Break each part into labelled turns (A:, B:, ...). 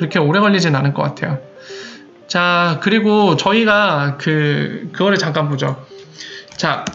A: 그렇게 오래 걸리진 않을 것 같아요. 자, 그리고 저희가 그거를 잠깐 보죠. 자,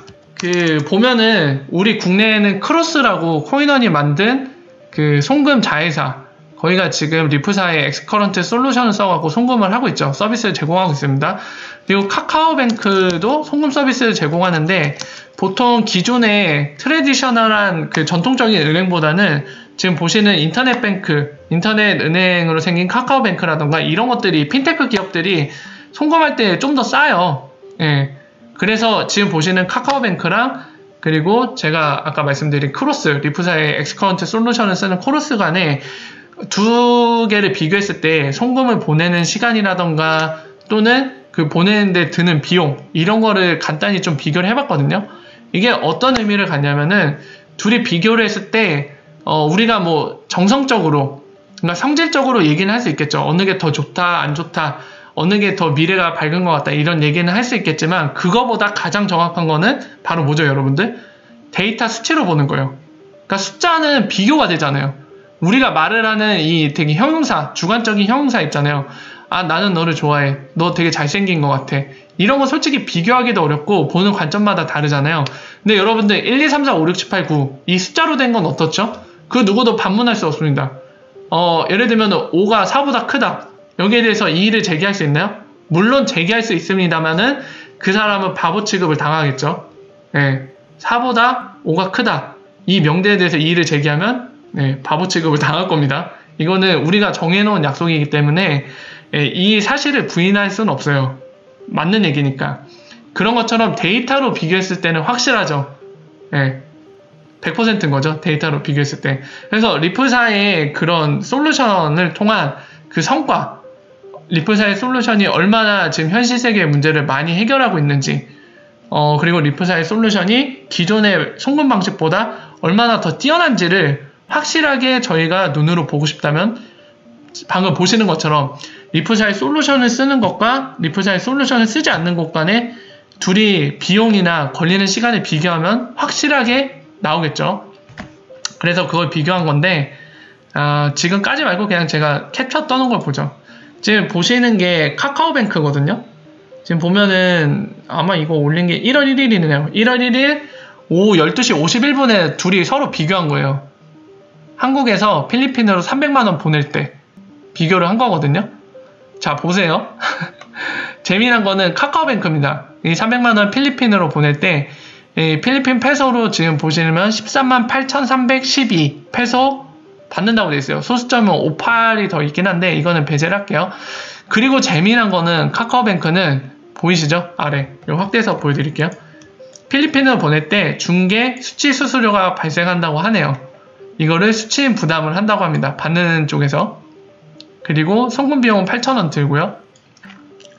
A: 보면은 우리 국내에는 크로스라고 코인원이 만든 그 송금 자회사, 거기가 지금 리프사의 엑스커런트 솔루션을 써갖고 송금을 하고 있죠. 서비스를 제공하고 있습니다. 그리고 카카오뱅크도 송금 서비스를 제공하는데, 보통 기존의 트레디셔널한 그 전통적인 은행보다는 지금 보시는 인터넷 은행으로 생긴 카카오뱅크라던가 이런 것들이, 핀테크 기업들이 송금할 때 좀 더 싸요. 예. 그래서 지금 보시는 카카오뱅크랑, 그리고 제가 아까 말씀드린 크로스, 리프사의 엑스커런트 솔루션을 쓰는 크로스 간에 두 개를 비교했을 때 송금을 보내는 시간이라던가 또는 그 보내는데 드는 비용, 이런 거를 간단히 좀 비교를 해봤거든요. 이게 어떤 의미를 갖냐면은, 둘이 비교를 했을 때 우리가 뭐 정성적으로, 그러니까 성질적으로 얘기는 할 수 있겠죠. 어느 게 더 좋다, 안 좋다, 어느 게 더 미래가 밝은 것 같다, 이런 얘기는 할 수 있겠지만, 그거보다 가장 정확한 거는 바로 뭐죠, 여러분들? 데이터 수치로 보는 거예요. 그러니까 숫자는 비교가 되잖아요. 우리가 말을 하는 이 되게 형용사, 주관적인 형용사 있잖아요. 아, 나는 너를 좋아해. 너 되게 잘생긴 것 같아. 이런 거 솔직히 비교하기도 어렵고 보는 관점마다 다르잖아요. 근데 여러분들 1, 2, 3, 4, 5, 6, 7, 8, 9 이 숫자로 된 건 어떻죠? 그 누구도 반문할 수 없습니다. 예를 들면 5가 4보다 크다. 여기에 대해서 이의를 제기할 수 있나요? 물론 제기할 수 있습니다만은 그 사람은 바보 취급을 당하겠죠. 네, 4보다 5가 크다. 이 명제에 대해서 이의를 제기하면 바보 취급을 당할 겁니다. 이거는 우리가 정해놓은 약속이기 때문에 이 사실을 부인할 수는 없어요. 맞는 얘기니까. 그런 것처럼 데이터로 비교했을 때는 확실하죠. 100%인 거죠. 데이터로 비교했을 때. 그래서 리플사의 그런 솔루션을 통한 그 성과, 리플사의 솔루션이 얼마나 지금 현실 세계의 문제를 많이 해결하고 있는지, 그리고 리플사의 솔루션이 기존의 송금 방식보다 얼마나 더 뛰어난지를 확실하게 저희가 눈으로 보고 싶다면, 방금 보시는 것처럼 리플사의 솔루션을 쓰는 것과 리플사의 솔루션을 쓰지 않는 것 간에 둘이 비용이나 걸리는 시간을 비교하면 확실하게 나오겠죠. 그래서 그걸 비교한 건데, 지금 까지 말고 그냥 제가 캡처 떠놓은 걸 보죠. 지금 보시는 게 카카오뱅크거든요. 지금 보면은 아마 이거 올린 게 1월 1일이네요. 1월 1일 오후 12시 51분에 둘이 서로 비교한 거예요. 한국에서 필리핀으로 300만원 보낼 때 비교를 한 거거든요. 자, 보세요. 재미난 거는 카카오뱅크입니다. 이 300만원 필리핀으로 보낼 때 필리핀 페소로 지금 보시면 138,312 페소 받는다고 되어 있어요. 소수점은 58이 더 있긴 한데 이거는 배제를 할게요. 그리고 재미난 거는 카카오뱅크는 보이시죠? 아래 확대해서 보여드릴게요. 필리핀으로 보낼 때 중개 수취 수수료가 발생한다고 하네요. 이거를 수취인 부담을 한다고 합니다. 받는 쪽에서. 그리고 송금 비용은 8,000원 들고요.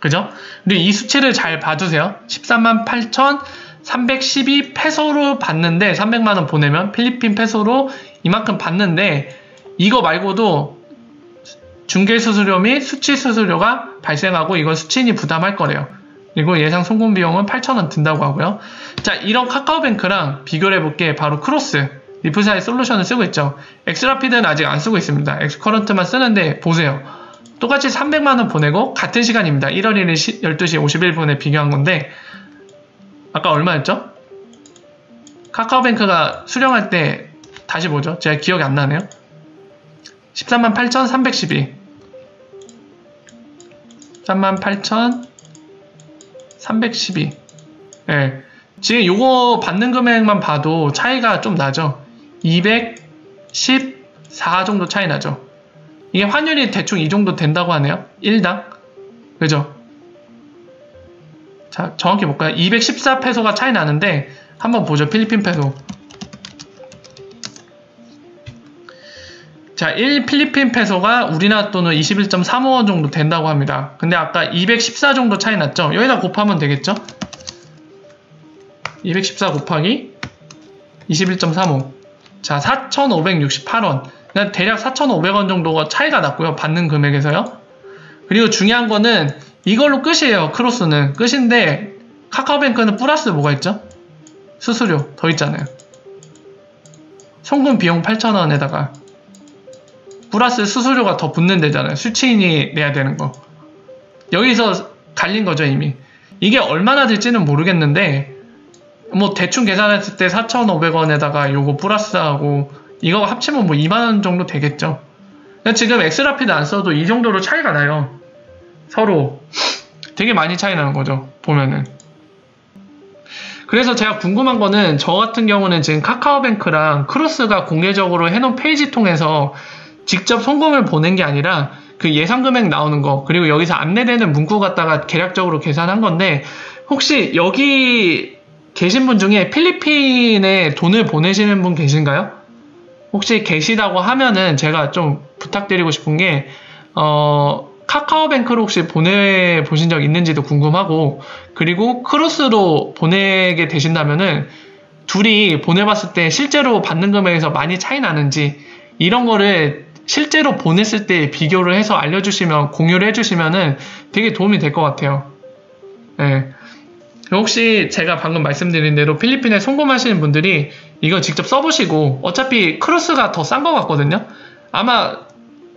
A: 그죠? 그리고 이 수치를 잘 봐주세요. 138,312 페소로 받는데 300만원 보내면 필리핀 페소로 이만큼 받는데, 이거 말고도 중개 수수료 및 수취 수수료가 발생하고 이건 수취인이 부담할 거래요. 그리고 예상 송금 비용은 8,000원 든다고 하고요. 자, 이런 카카오뱅크랑 비교를 해볼게. 바로 크로스, 리플사의 솔루션을 쓰고 있죠. 엑스라피드는 아직 안 쓰고 있습니다. 엑스커런트만 쓰는데 보세요. 똑같이 300만원 보내고 같은 시간입니다. 1월 1일 12시 51분에 비교한 건데, 아까 얼마였죠? 카카오뱅크가 수령할 때 다시 보죠. 제가 기억이 안 나네요. 138,312 138,312 네. 지금 요거 받는 금액만 봐도 차이가 좀 나죠. 214 정도 차이 나죠. 이게 환율이 대충 이 정도 된다고 하네요. 1당. 그죠? 자, 정확히 볼까요? 214 페소가 차이 나는데 한번 보죠. 필리핀 페소. 자, 1 필리핀 페소가 우리나라 돈은 21.35원 정도 된다고 합니다. 근데 아까 214 정도 차이 났죠? 여기다 곱하면 되겠죠? 214 곱하기 21.35. 자, 4,568원. 그냥 대략 4,500원 정도가 차이가 났고요. 받는 금액에서요. 그리고 중요한 거는 이걸로 끝이에요. 크로스는 끝인데, 카카오뱅크는 플러스 뭐가 있죠? 수수료 더 있잖아요. 송금 비용 8,000원에다가 플러스 수수료가 더 붙는 데잖아요. 수취인이 내야 되는 거. 여기서 갈린 거죠, 이미. 이게 얼마나 될지는 모르겠는데, 뭐 대충 계산했을 때 4,500원에다가 요거 플러스하고 이거 합치면 뭐 2만원 정도 되겠죠. 지금 엑스라피드 안 써도 이 정도로 차이가 나요. 서로 되게 많이 차이 나는 거죠, 보면은. 그래서 제가 궁금한 거는, 저 같은 경우는 지금 카카오뱅크랑 크로스가 공개적으로 해놓은 페이지 통해서 직접 송금을 보낸 게 아니라 그 예상 금액 나오는 거, 그리고 여기서 안내되는 문구 갖다가 계략적으로 계산한 건데, 혹시 여기 계신 분 중에 필리핀에 돈을 보내시는 분 계신가요? 혹시 계시다고 하면은 제가 좀 부탁드리고 싶은 게, 카카오뱅크로 혹시 보내보신 적 있는지도 궁금하고, 그리고 크로스로 보내게 되신다면은 둘이 보내봤을 때 실제로 받는 금액에서 많이 차이 나는지, 이런 거를 실제로 보냈을 때 비교를 해서 알려주시면, 공유를 해주시면은 되게 도움이 될 것 같아요. 네. 혹시 제가 방금 말씀드린 대로 필리핀에 송금하시는 분들이 이거 직접 써보시고, 어차피 크로스가 더 싼 것 같거든요. 아마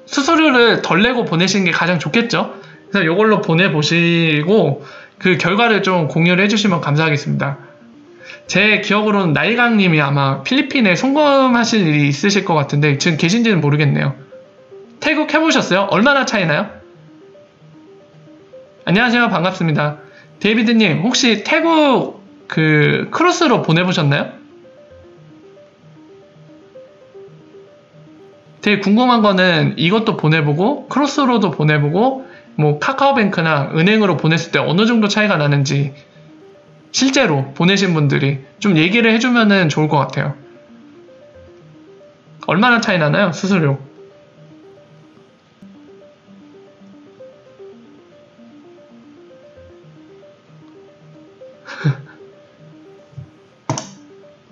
A: 수수료를 덜 내고 보내시는 게 가장 좋겠죠. 그래서 이걸로 보내보시고 그 결과를 좀 공유를 해주시면 감사하겠습니다. 제 기억으로는 나이강님이 아마 필리핀에 송금하실 일이 있으실 것 같은데 지금 계신지는 모르겠네요. 태국 해보셨어요? 얼마나 차이나요? 안녕하세요, 반갑습니다. 데이비드님, 혹시 태국 그 크로스로 보내보셨나요? 되게 궁금한 거는 이것도 보내보고 크로스로도 보내보고 뭐 카카오뱅크나 은행으로 보냈을 때 어느 정도 차이가 나는지 실제로 보내신 분들이 좀 얘기를 해주면은 좋을 것 같아요. 얼마나 차이 나나요, 수수료?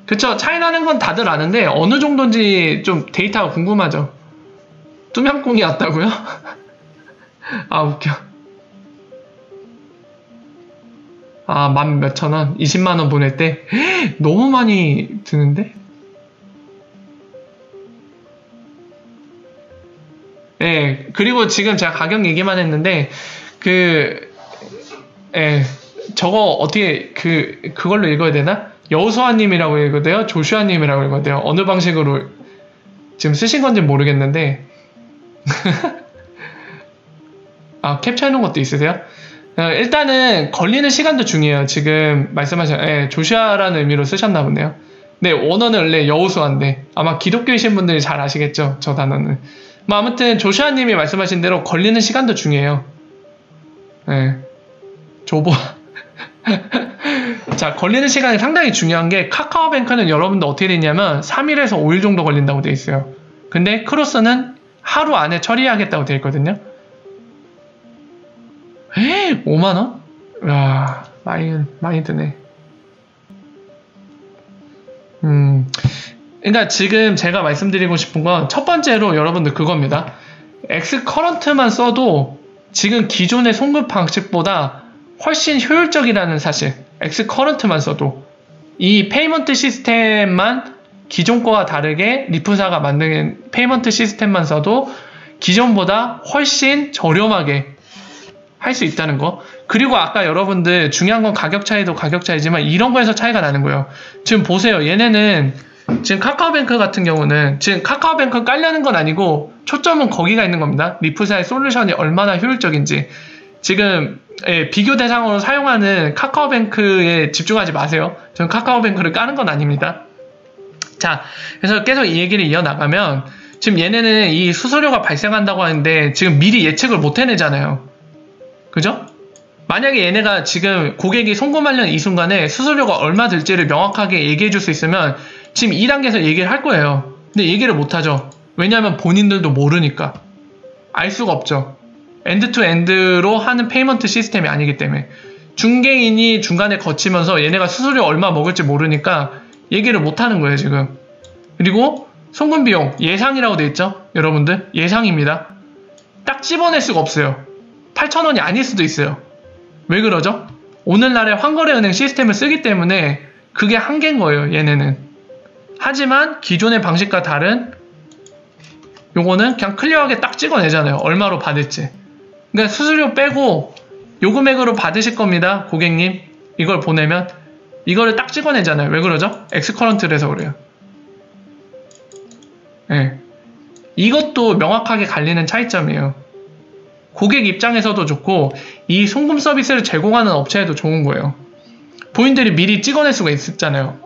A: 그쵸, 차이 나는 건 다들 아는데 어느 정도인지 좀 데이터가 궁금하죠. 뚜명꿍이 왔다고요? 아, 웃겨. 아, 만 몇천 원? 20만원 보낼 때? 너무 많이 드는데? 예, 그리고 지금 제가 가격 얘기만 했는데, 저거 어떻게, 그걸로 읽어야 되나? 여우수아님이라고 읽어야 돼요? 조슈아님이라고 읽어야 돼요? 어느 방식으로 지금 쓰신 건지 모르겠는데. 아, 캡처해놓은 것도 있으세요? 일단은 걸리는 시간도 중요해요. 지금 말씀하신 조슈아라는 의미로 쓰셨나 보네요. 네, 원어는 원래 여우수아인데 아마 기독교이신 분들이 잘 아시겠죠, 저 단어는. 뭐 아무튼 조슈아님이 말씀하신 대로 걸리는 시간도 중요해요. 네, 조보. 자, 걸리는 시간이 상당히 중요한 게, 카카오뱅크는 여러분들 어떻게 되냐면 3일에서 5일 정도 걸린다고 되어 있어요. 근데 크로스는 하루 안에 처리하겠다고 되어 있거든요. 5만원? 와, 많이 드네. 그러니까 지금 제가 말씀드리고 싶은 건 첫 번째로 여러분들 그겁니다. 엑스커런트만 써도 지금 기존의 송금 방식보다 훨씬 효율적이라는 사실. 엑스커런트만 써도 이 페이먼트 시스템만 기존 거와 다르게 리프사가 만든 페이먼트 시스템만 써도 기존보다 훨씬 저렴하게 할 수 있다는 거. 그리고 아까 여러분들 중요한 건 가격 차이도 가격 차이지만 이런 거에서 차이가 나는 거예요. 지금 보세요. 얘네는 지금 카카오뱅크 같은 경우는 지금 카카오뱅크 깔려는 건 아니고 초점은 거기가 있는 겁니다. 리프사의 솔루션이 얼마나 효율적인지. 지금 비교 대상으로 사용하는 카카오뱅크에 집중하지 마세요. 저는 카카오뱅크를 까는 건 아닙니다. 자, 그래서 계속 이 얘기를 이어나가면 지금 얘네는 이 수수료가 발생한다고 하는데 지금 미리 예측을 못 해내잖아요. 그죠? 만약에 얘네가 지금 고객이 송금하려는 이 순간에 수수료가 얼마 들지를 명확하게 얘기해 줄 수 있으면 지금 2단계에서 얘기를 할 거예요. 근데 얘기를 못 하죠. 왜냐하면 본인들도 모르니까. 알 수가 없죠. 엔드투엔드로 하는 페이먼트 시스템이 아니기 때문에. 중개인이 중간에 거치면서 얘네가 수수료 얼마 먹을지 모르니까 얘기를 못 하는 거예요, 지금. 그리고 송금 비용 예상이라고 돼 있죠? 여러분들 예상입니다. 딱 집어낼 수가 없어요. 8,000원이 아닐 수도 있어요. 왜 그러죠? 오늘날의 환거래은행 시스템을 쓰기 때문에 그게 한계인 거예요, 얘네는. 하지만 기존의 방식과 다른 요거는 그냥 클리어하게 딱 찍어내잖아요. 얼마로 받을지. 그러니까 수수료 빼고 요 금액으로 받으실 겁니다. 고객님. 이걸 보내면 이거를 딱 찍어내잖아요. 왜 그러죠? 엑스커런트라서 그래요. 네. 이것도 명확하게 갈리는 차이점이에요. 고객 입장에서도 좋고 이 송금 서비스를 제공하는 업체에도 좋은 거예요. 본인들이 미리 찍어낼 수가 있었잖아요.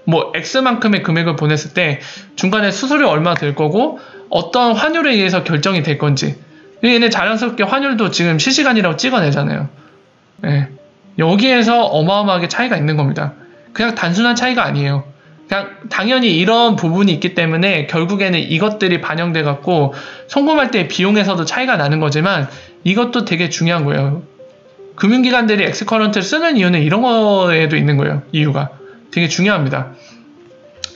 A: 뭐 X만큼의 금액을 보냈을 때 중간에 수수료 얼마 들 거고 어떤 환율에 의해서 결정이 될 건지 얘네 자연스럽게 환율도 지금 실시간이라고 찍어내잖아요. 네. 여기에서 어마어마하게 차이가 있는 겁니다. 그냥 단순한 차이가 아니에요. 그냥 당연히 이런 부분이 있기 때문에 결국에는 이것들이 반영돼 갖고 송금할 때 비용에서도 차이가 나는 거지만 이것도 되게 중요한 거예요. 금융기관들이 엑스커런트를 쓰는 이유는 이런 거에도 있는 거예요. 이유가 되게 중요합니다.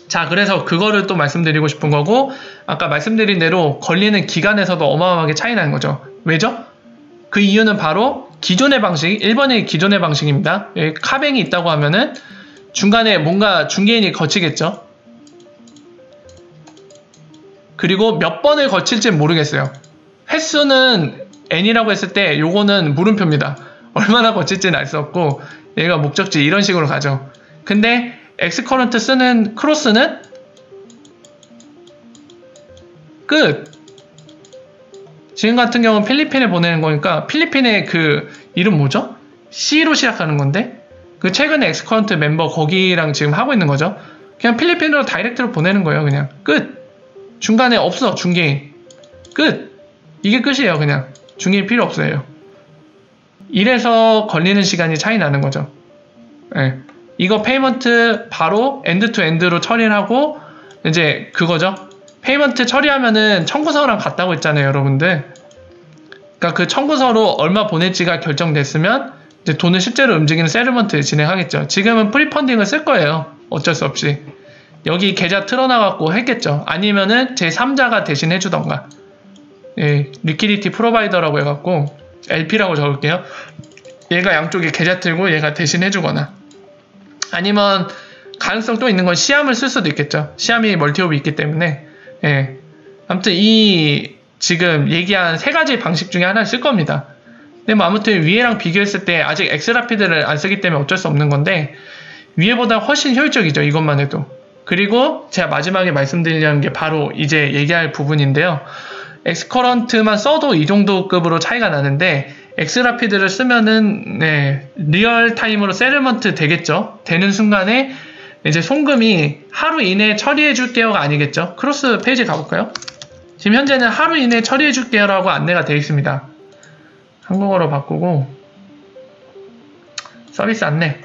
A: 자, 그래서 그거를 또 말씀드리고 싶은 거고 아까 말씀드린 대로 걸리는 기간에서도 어마어마하게 차이 나는 거죠. 왜죠? 그 이유는 바로 기존의 방식, 1번의 기존의 방식입니다. 여기 카뱅이 있다고 하면은 중간에 뭔가 중개인이 거치겠죠. 그리고 몇 번을 거칠지 모르겠어요. 횟수는 n이라고 했을 때 요거는 물음표입니다. 얼마나 거칠지는 알 수 없고 얘가 목적지 이런 식으로 가죠. 근데 엑스커런트 쓰는 크로스는 끝. 지금 같은 경우는 필리핀에 보내는 거니까 필리핀의 그 이름 뭐죠? C로 시작하는 건데 그 최근에 엑스커런트 멤버 거기랑 지금 하고 있는 거죠. 그냥 필리핀으로 다이렉트로 보내는 거예요. 그냥 끝. 중간에 없어. 중개인 끝. 이게 끝이에요. 그냥 중개인 필요 없어요. 이래서 걸리는 시간이 차이 나는 거죠. 네. 이거 페이먼트 바로 엔드 투 엔드로 처리를 하고 이제 그거죠. 페이먼트 처리하면은 청구서랑 같다고 했잖아요, 여러분들. 그러니까 그 청구서로 얼마 보낼지가 결정됐으면 이제 돈을 실제로 움직이는 세틀먼트 진행하겠죠. 지금은 프리펀딩을 쓸 거예요. 어쩔 수 없이. 여기 계좌 틀어놔갖고 했겠죠. 아니면은 제3자가 대신 해주던가. 예, 리퀴디티 프로바이더라고 해갖고 LP라고 적을게요. 얘가 양쪽에 계좌 틀고 얘가 대신 해주거나. 아니면 가능성 또 있는 건 시암을 쓸 수도 있겠죠. 시암이 멀티옵이 있기 때문에. 예. 아무튼 이 지금 얘기한 세 가지 방식 중에 하나를 쓸 겁니다. 근데 뭐 아무튼 위에랑 비교했을 때 아직 엑스라피드를 안 쓰기 때문에 어쩔 수 없는 건데 위에보다 훨씬 효율적이죠. 이것만 해도. 그리고 제가 마지막에 말씀드리려는 게 바로 이제 얘기할 부분인데요. 엑스커런트만 써도 이 정도 급으로 차이가 나는데 엑스라피드를 쓰면은 네, 리얼타임으로 세틀먼트 되겠죠. 되는 순간에 이제 송금이 하루 이내에 처리해 줄게요가 아니겠죠. 크로스 페이지 가볼까요? 지금 현재는 하루 이내에 처리해 줄게요라고 안내가 되어 있습니다. 한국어로 바꾸고 서비스 안내.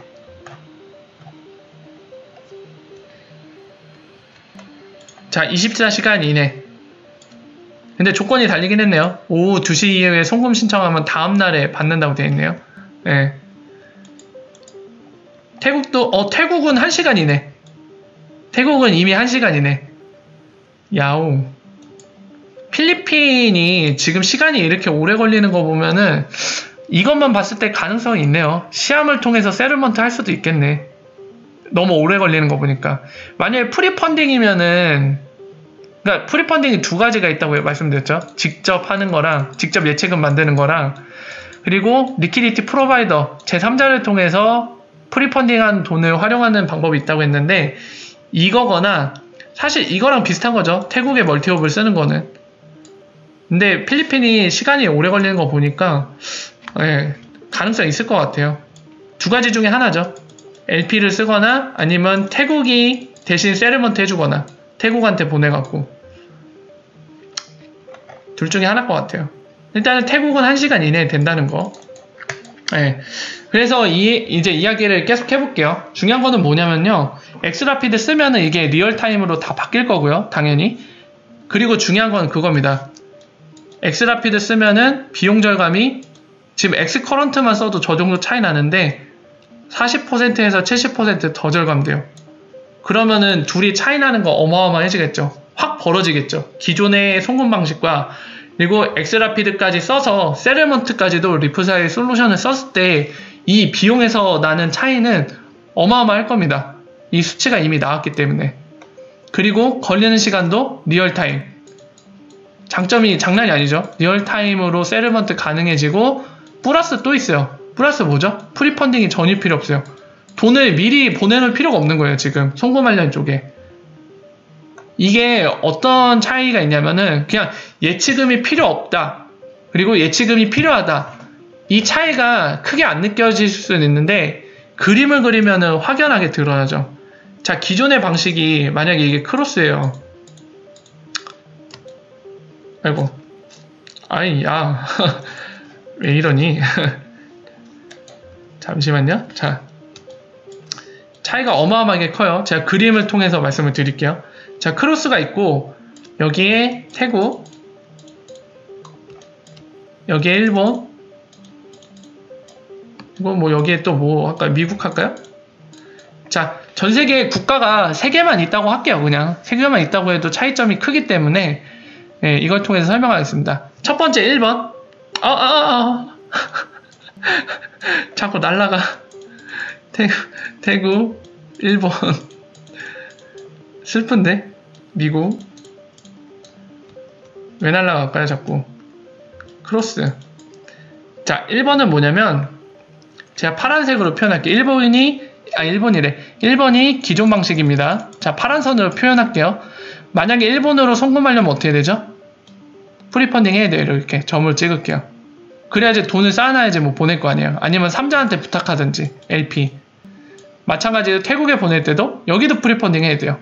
A: 자, 24시간 이내. 근데 조건이 달리긴 했네요. 오후 2시 이후에 송금 신청하면 다음날에 받는다고 되어 있네요. 네. 태국도 태국은 1시간 이내. 태국은 이미 1시간 이내. 야우. 필리핀이 지금 시간이 이렇게 오래 걸리는 거 보면은 이것만 봤을 때 가능성이 있네요. 시암을 통해서 세틀먼트 할 수도 있겠네. 너무 오래 걸리는 거 보니까. 만약에 프리펀딩이면은 그러니까 프리펀딩이 두 가지가 있다고 말씀드렸죠. 직접 하는 거랑 직접 예치금 만드는 거랑 그리고 리퀴디티 프로바이더 제3자를 통해서 프리펀딩한 돈을 활용하는 방법이 있다고 했는데 이거거나 사실 이거랑 비슷한 거죠. 태국의 멀티옵을 쓰는 거는. 근데 필리핀이 시간이 오래 걸리는 거 보니까 예, 가능성이 있을 것 같아요. 두 가지 중에 하나죠. LP를 쓰거나 아니면 태국이 대신 세틀먼트 해주거나 태국한테 보내갖고 둘 중에 하나일 것 같아요. 일단은 태국은 1시간 이내에 된다는 거. 네. 그래서 이제 이야기를 계속 해볼게요. 중요한 거는 뭐냐면요. 엑스라피드 쓰면은 이게 리얼타임으로 다 바뀔 거고요. 당연히. 그리고 중요한 건 그겁니다. 엑스라피드 쓰면은 비용 절감이 지금 엑스커런트만 써도 저 정도 차이 나는데 40%에서 70% 더 절감돼요. 그러면은 둘이 차이 나는 거 어마어마해지겠죠. 확 벌어지겠죠. 기존의 송금 방식과 그리고 엑스라피드까지 써서 세틀먼트까지도 리프사의 솔루션을 썼을 때 이 비용에서 나는 차이는 어마어마할 겁니다. 이 수치가 이미 나왔기 때문에. 그리고 걸리는 시간도 리얼타임. 장점이 장난이 아니죠. 리얼타임으로 세틀먼트 가능해지고 플러스 또 있어요. 플러스 뭐죠? 프리펀딩이 전혀 필요 없어요. 돈을 미리 보내놓을 필요가 없는 거예요. 지금 송금하려는 쪽에. 이게 어떤 차이가 있냐면은 그냥 예치금이 필요 없다. 그리고 예치금이 필요하다. 이 차이가 크게 안 느껴질 수는 있는데 그림을 그리면은 확연하게 드러나죠. 자, 기존의 방식이 만약에 이게 크로스예요. 아이고. 아이, 야. 왜 이러니? 잠시만요. 자. 차이가 어마어마하게 커요. 제가 그림을 통해서 말씀을 드릴게요. 자, 크로스가 있고, 여기에 태국, 여기에 일본, 그리고 뭐 여기에 또 뭐 할까요? 미국 할까요? 자, 전 세계 국가가 3개만 있다고 할게요. 그냥 3개만 있다고 해도 차이점이 크기 때문에 네, 이걸 통해서 설명하겠습니다. 첫 번째 1번. 자꾸 날라가. 태국, 일본, 슬픈데? 미국. 왜 날라갈까요, 자꾸? 크로스. 자, 1번은 뭐냐면, 제가 파란색으로 표현할게요. 일본이 기존 방식입니다. 자, 파란 선으로 표현할게요. 만약에 일본으로 송금하려면 어떻게 되죠? 프리펀딩 해야 돼요. 이렇게 점을 찍을게요. 그래야지 돈을 쌓아놔야지 뭐 보낼 거 아니에요. 아니면 삼자한테 부탁하든지 LP. 마찬가지로 태국에 보낼 때도 여기도 프리펀딩 해야 돼요.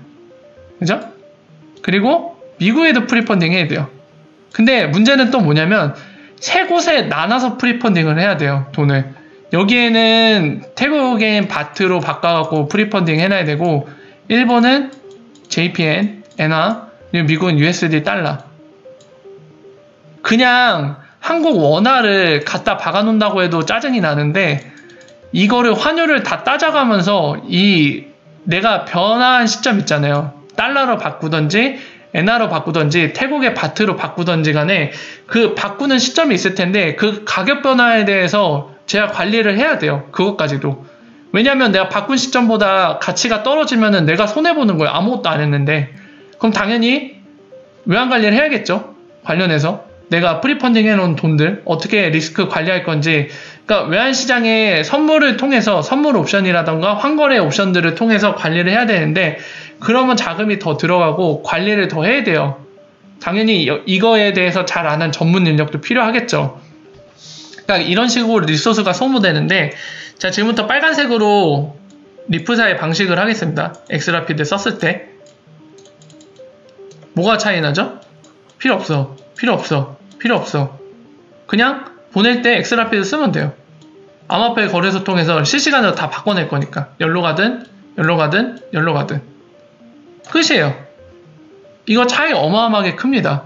A: 그죠? 그리고 미국에도 프리펀딩 해야 돼요. 근데 문제는 또 뭐냐면 세 곳에 나눠서 프리펀딩을 해야 돼요. 돈을. 여기에는 태국엔 바트로 바꿔갖고 프리펀딩 해놔야 되고 일본은 JPN, 엔화, 그리고 미국은 USD 달러. 그냥 한국 원화를 갖다 박아놓는다고 해도 짜증이 나는데 이거를 환율을 다 따져가면서 내가 변화한 시점 있잖아요. 달러로 바꾸던지 엔화로 바꾸던지 태국의 바트로 바꾸던지 간에 그 바꾸는 시점이 있을 텐데 그 가격 변화에 대해서 제가 관리를 해야 돼요. 그것까지도. 왜냐면 내가 바꾼 시점보다 가치가 떨어지면은 내가 손해보는 거예요. 아무것도 안 했는데. 그럼 당연히 외환 관리를 해야겠죠. 관련해서. 내가 프리펀딩 해놓은 돈들 어떻게 리스크 관리할 건지. 그러니까 외환시장의 선물을 통해서 선물 옵션이라던가 환거래 옵션들을 통해서 관리를 해야 되는데 그러면 자금이 더 들어가고 관리를 더 해야 돼요. 당연히 이거에 대해서 잘 아는 전문 인력도 필요하겠죠. 그러니까 이런 식으로 리소스가 소모되는데 자, 지금부터 빨간색으로 리프사의 방식을 하겠습니다. 엑스라피드 썼을 때 뭐가 차이 나죠? 필요 없어. 그냥 보낼 때 엑스라피드 쓰면 돼요. 암호화폐 거래소 통해서 실시간으로 다 바꿔낼 거니까 열로 가든 끝이에요. 이거 차이 어마어마하게 큽니다.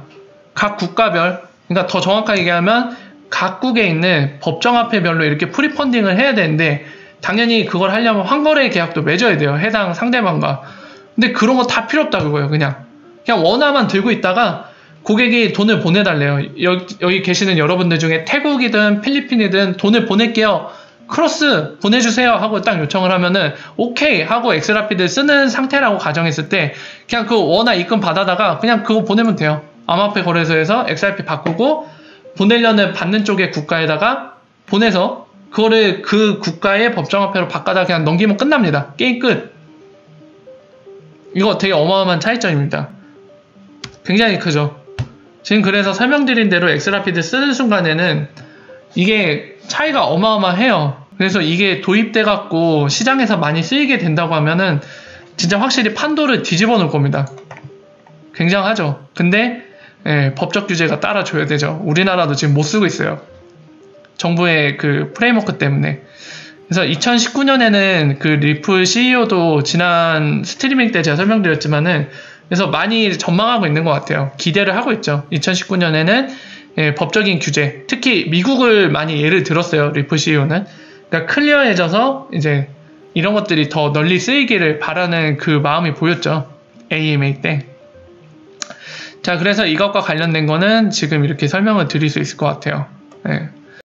A: 각 국가별, 그러니까 더 정확하게 얘기하면 각국에 있는 법정화폐별로 이렇게 프리펀딩을 해야 되는데 당연히 그걸 하려면 환거래 계약도 맺어야 돼요. 해당 상대방과. 근데 그런 거 다 필요 없다 그거예요. 그냥 원화만 들고 있다가 고객이 돈을 보내달래요. 여기 계시는 여러분들 중에 태국이든 필리핀이든 돈을 보낼게요. 크로스 보내주세요 하고 딱 요청을 하면은 오케이 하고 엑스라피드 쓰는 상태라고 가정했을 때 그냥 그 원화 입금 받아다가 그냥 그거 보내면 돼요. 암호화폐 거래소에서 XRP 바꾸고 보내려는 받는 쪽의 국가에다가 보내서 그거를 그 국가의 법정화폐로 바꿔다 그냥 넘기면 끝납니다. 게임 끝. 이거 되게 어마어마한 차이점입니다. 굉장히 크죠. 지금 그래서 설명드린 대로 엑스라피드 쓰는 순간에는 이게 차이가 어마어마해요. 그래서 이게 도입돼 갖고 시장에서 많이 쓰이게 된다고 하면은 진짜 확실히 판도를 뒤집어 놓을 겁니다. 굉장하죠. 근데 법적 규제가 따라줘야 되죠. 우리나라도 지금 못 쓰고 있어요. 정부의 그 프레임워크 때문에. 그래서 2019년에는 그 리플 CEO도 지난 스트리밍 때 제가 설명드렸지만은 그래서 많이 전망하고 있는 것 같아요. 기대를 하고 있죠. 2019년에는 법적인 규제, 특히 미국을 많이 예를 들었어요. 리플 CEO는. 그러니까 클리어해져서 이제 이런 것들이 더 널리 쓰이기를 바라는 그 마음이 보였죠. AMA 때. 자, 그래서 이것과 관련된 거는 지금 이렇게 설명을 드릴 수 있을 것 같아요. 네.